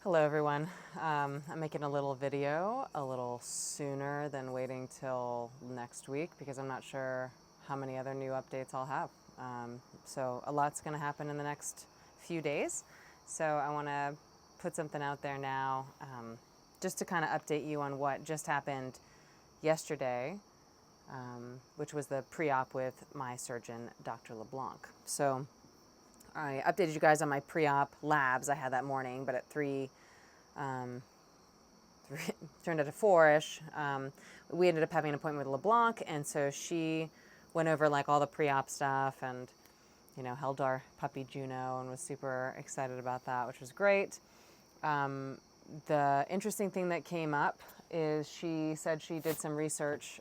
Hello everyone. I'm making a little video a little sooner than waiting till next week because I'm not sure how many other new updates I'll have. So a lot's going to happen in the next few days. So I want to put something out there now just to kind of update you on what just happened yesterday, which was the pre-op with my surgeon, Dr. LeBlanc. So I updated you guys on my pre-op labs I had that morning, but at 3, turned out to 4-ish, we ended up having an appointment with LeBlanc, and so she went over like all the pre-op stuff and, you know, held our puppy Juno and was super excited about that, which was great. The interesting thing that came up is she said she did some research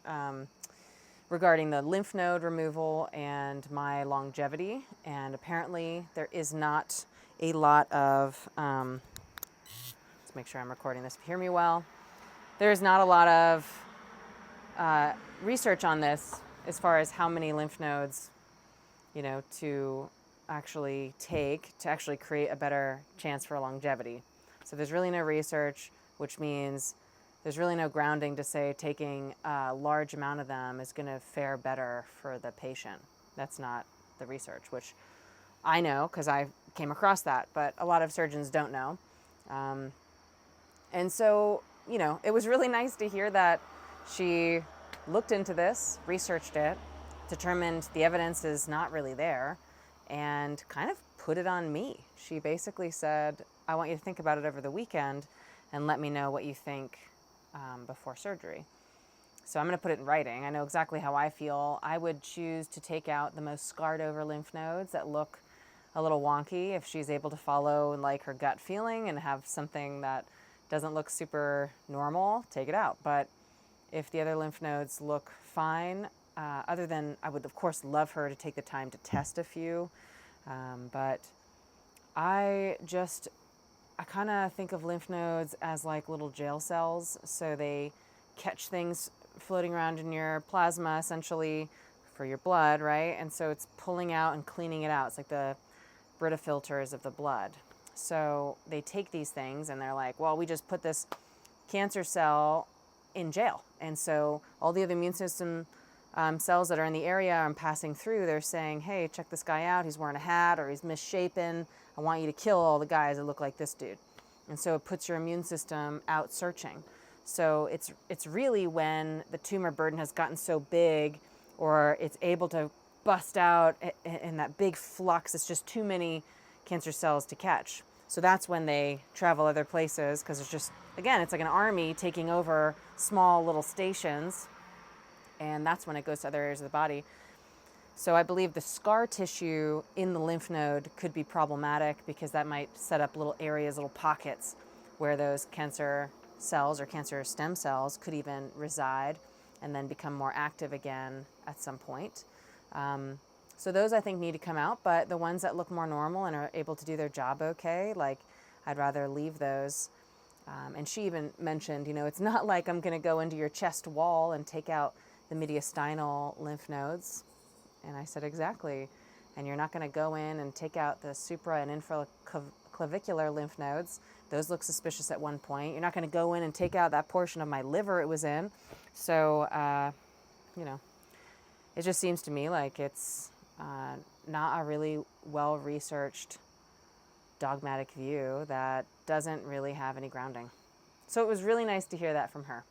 regarding the lymph node removal and my longevity. And apparently there is not a lot of, let's make sure I'm recording this, hear me well. There is not a lot of research on this as far as how many lymph nodes, you know, to actually take to actually create a better chance for longevity. So there's really no research, which means there's really no grounding to say taking a large amount of them is going to fare better for the patient. That's not the research, which I know because I came across that, but a lot of surgeons don't know. And so, you know, it was really nice to hear that she looked into this, researched it, determined the evidence is not really there, and kind of put it on me. She basically said, I want you to think about it over the weekend and let me know what you think before surgery. So I'm going to put it in writing. I know exactly how I feel. I would choose to take out the most scarred over lymph nodes that look a little wonky if she's able to follow like her gut feeling and have something that doesn't look super normal, take it out. But if the other lymph nodes look fine, other than I would of course love her to take the time to test a few, but I kind of think of lymph nodes as like little jail cells. So they catch things floating around in your plasma essentially for your blood, right? And so it's pulling out and cleaning it out. It's like the Brita filters of the blood. So they take these things and they're like, well, we just put this cancer cell in jail. And so all the other immune system cells that are in the area I'm passing through, they're saying, hey, check this guy out. He's wearing a hat or he's misshapen. I want you to kill all the guys that look like this dude. And so it puts your immune system out searching. So it's really when the tumor burden has gotten so big or it's able to bust out in that big flux, it's just too many cancer cells to catch. So that's when they travel other places because it's just, again, it's like an army taking over small little stations, and that's when it goes to other areas of the body. So I believe the scar tissue in the lymph node could be problematic because that might set up little areas, little pockets where those cancer cells or cancer stem cells could even reside and then become more active again at some point. So those I think need to come out, but the ones that look more normal and are able to do their job okay, like I'd rather leave those. And she even mentioned, you know, it's not like I'm going to go into your chest wall and take out the mediastinal lymph nodes. And I said, exactly. And you're not going to go in and take out the supra and infraclavicular lymph nodes. Those look suspicious at one point. You're not going to go in and take out that portion of my liver it was in. So, you know, it just seems to me like it's not a really well-researched dogmatic view that doesn't really have any grounding. So it was really nice to hear that from her.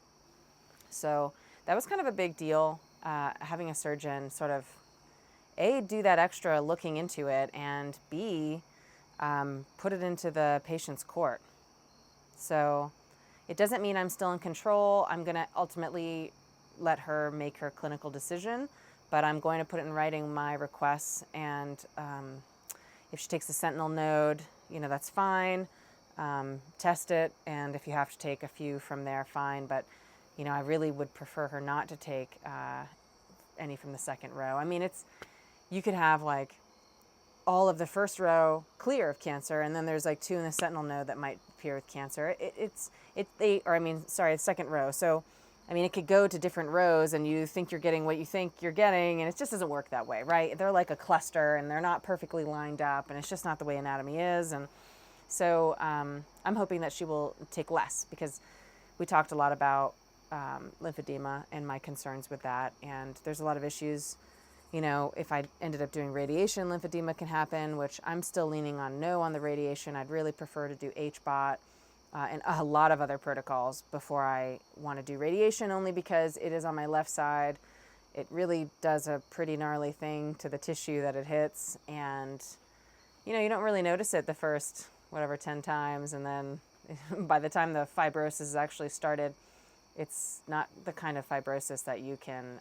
So that was kind of a big deal, having a surgeon sort of A, do that extra looking into it, and B, put it into the patient's court. So it doesn't mean I'm still in control. I'm going to ultimately let her make her clinical decision, but I'm going to put it in writing my requests, and if she takes the sentinel node, you know, that's fine. Test it, and if you have to take a few from there, fine. But, you know, I really would prefer her not to take any from the second row. I mean, you could have like all of the first row clear of cancer, and then there's like 2 in the sentinel node that might appear with cancer. The second row. So, I mean, it could go to different rows, and you think you're getting what you think you're getting, and it just doesn't work that way, right? They're like a cluster, and they're not perfectly lined up, and it's just not the way anatomy is. And So I'm hoping that she will take less, because we talked a lot about lymphedema and my concerns with that. And there's a lot of issues. You know, if I ended up doing radiation, lymphedema can happen, which I'm still leaning on no on the radiation. I'd really prefer to do HBOT and a lot of other protocols before I want to do radiation, only because it is on my left side. It really does a pretty gnarly thing to the tissue that it hits. And, you know, you don't really notice it the first, 10 times. And then by the time the fibrosis is actually started, it's not the kind of fibrosis that you can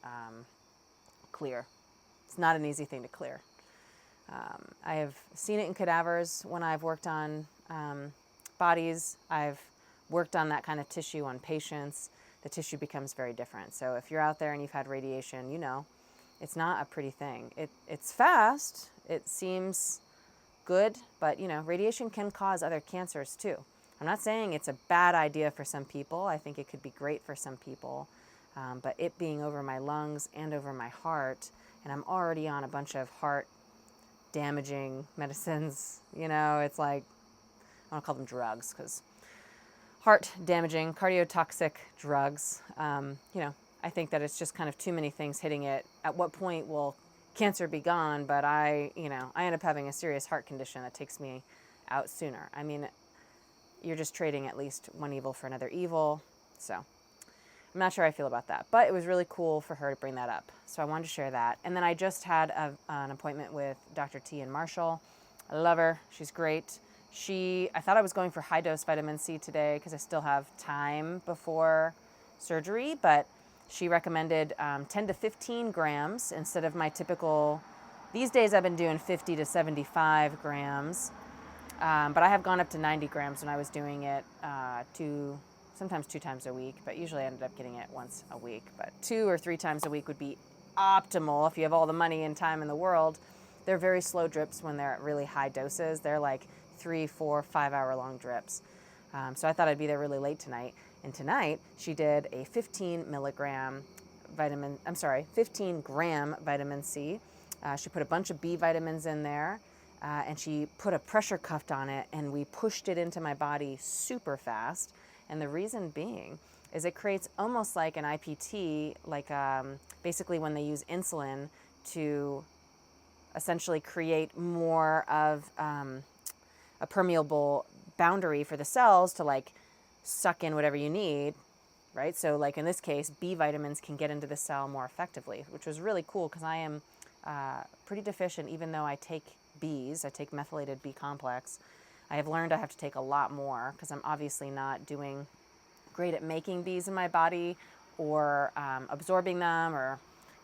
clear. It's not an easy thing to clear. I have seen it in cadavers when I've worked on bodies. I've worked on that kind of tissue on patients. The tissue becomes very different. So if you're out there and you've had radiation, you know, it's not a pretty thing. It's fast. It seems good, but, you know, radiation can cause other cancers too. I'm not saying it's a bad idea for some people. I think it could be great for some people. But it being over my lungs and over my heart, and I'm already on a bunch of heart damaging medicines, you know, it's like, I don't call them drugs, because heart damaging, cardiotoxic drugs, you know, I think that it's just kind of too many things hitting it. At what point will cancer be gone? But I end up having a serious heart condition that takes me out sooner. I mean, you're just trading at least one evil for another evil. So I'm not sure how I feel about that, but it was really cool for her to bring that up. So I wanted to share that. And then I just had an appointment with Dr. T in Marshall. I love her. She's great. I thought I was going for high dose vitamin C today because I still have time before surgery, but she recommended 10 to 15 grams instead of my typical. These days I've been doing 50 to 75 grams, but I have gone up to 90 grams when I was doing it sometimes 2 times a week, but usually I ended up getting it once a week. But 2 or 3 times a week would be optimal if you have all the money and time in the world. They're very slow drips when they're at really high doses. They're like 3, 4, 5 hour long drips. So I thought I'd be there really late tonight. And tonight she did a 15 gram vitamin C. She put a bunch of B vitamins in there, and she put a pressure cuff on it, and we pushed it into my body super fast. And the reason being is it creates almost like an IPT, like basically when they use insulin to essentially create more of a permeable boundary for the cells to like suck in whatever you need, right? So like in this case, B vitamins can get into the cell more effectively, which was really cool because I am pretty deficient. Even though I take Bs, I take methylated B complex, I have learned I have to take a lot more because I'm obviously not doing great at making Bs in my body or absorbing them or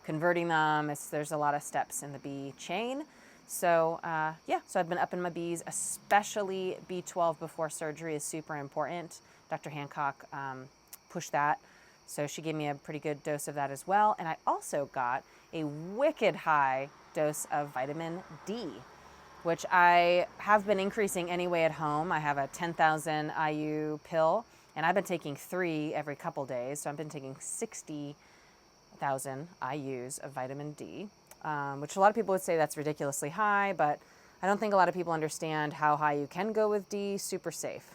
converting them. There's a lot of steps in the B chain. So so I've been upping my Bs, especially B12 before surgery is super important. Dr. Hancock pushed that. So she gave me a pretty good dose of that as well. And I also got a wicked high dose of vitamin D, which I have been increasing anyway at home. I have a 10,000 IU pill, and I've been taking 3 every couple days. So I've been taking 60,000 IUs of vitamin D, which a lot of people would say that's ridiculously high, but I don't think a lot of people understand how high you can go with D. Super safe.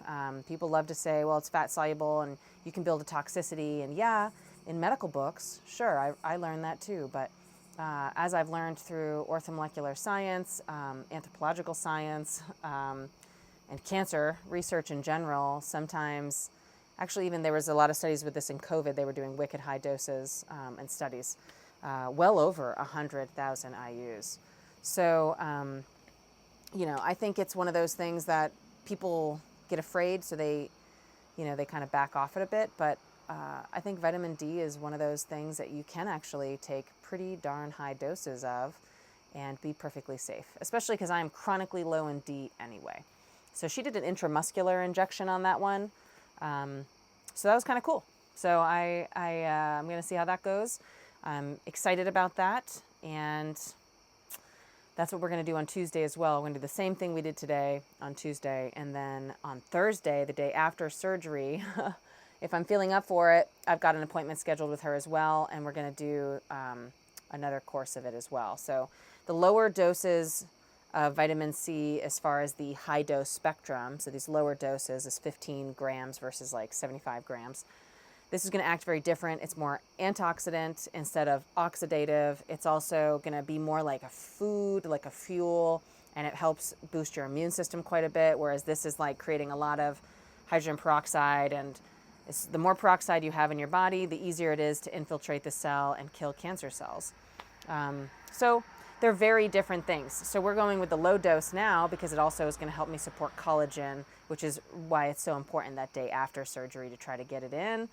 People love to say, well, it's fat soluble and you can build a toxicity. And yeah, in medical books, sure, I learned that too. But as I've learned through orthomolecular science, anthropological science, and cancer research in general, sometimes, actually even there was a lot of studies with this in COVID, they were doing wicked high doses and studies, well over 100,000 IUs. So, I think it's one of those things that people get afraid, so they kind of back off it a bit. But I think vitamin D is one of those things that you can actually take pretty darn high doses of and be perfectly safe, especially because I'm chronically low in D anyway. So she did an intramuscular injection on that one. So that was kind of cool. So I'm going to see how that goes. I'm excited about that. And that's what we're going to do on Tuesday as well. We're going to do the same thing we did today on Tuesday. And then on Thursday, the day after surgery, if I'm feeling up for it, I've got an appointment scheduled with her as well. And we're going to do another course of it as well. So the lower doses of vitamin C as far as the high dose spectrum. So these lower doses is 15 grams versus like 75 grams. This is going to act very different. It's more antioxidant instead of oxidative. It's also going to be more like a food, like a fuel, and it helps boost your immune system quite a bit, whereas this is like creating a lot of hydrogen peroxide, and the more peroxide you have in your body, the easier it is to infiltrate the cell and kill cancer cells. So they're very different things. So we're going with the low dose now because it also is going to help me support collagen, which is why it's so important that day after surgery to try to get it in.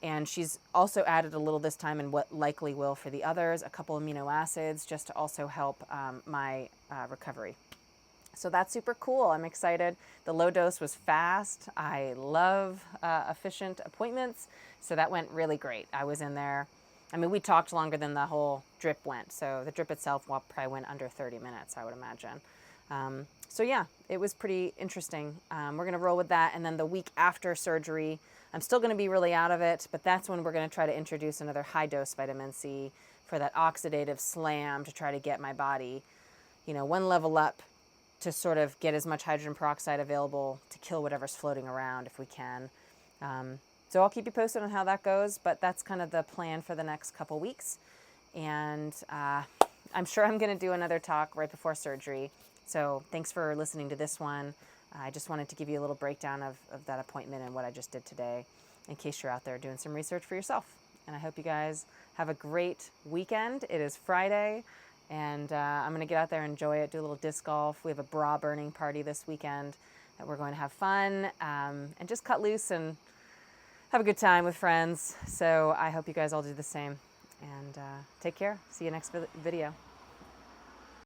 And she's also added a little this time, and what likely will for the others, a couple amino acids just to also help my recovery. So that's super cool. I'm excited. The low dose was fast. I love efficient appointments. So that went really great. I was in there. I mean, we talked longer than the whole drip went. So the drip itself probably went under 30 minutes, I would imagine. So yeah, it was pretty interesting. We're going to roll with that. And then the week after surgery, I'm still going to be really out of it, but that's when we're going to try to introduce another high dose vitamin C for that oxidative slam to try to get my body, one level up to sort of get as much hydrogen peroxide available to kill whatever's floating around if we can. So I'll keep you posted on how that goes, but that's kind of the plan for the next couple weeks. And I'm sure I'm going to do another talk right before surgery. So thanks for listening to this one. I just wanted to give you a little breakdown of that appointment and what I just did today in case you're out there doing some research for yourself. And I hope you guys have a great weekend. It is Friday, and I'm going to get out there and enjoy it, do a little disc golf. We have a bra burning party this weekend that we're going to have fun and just cut loose and have a good time with friends. So I hope you guys all do the same. And take care. See you next video.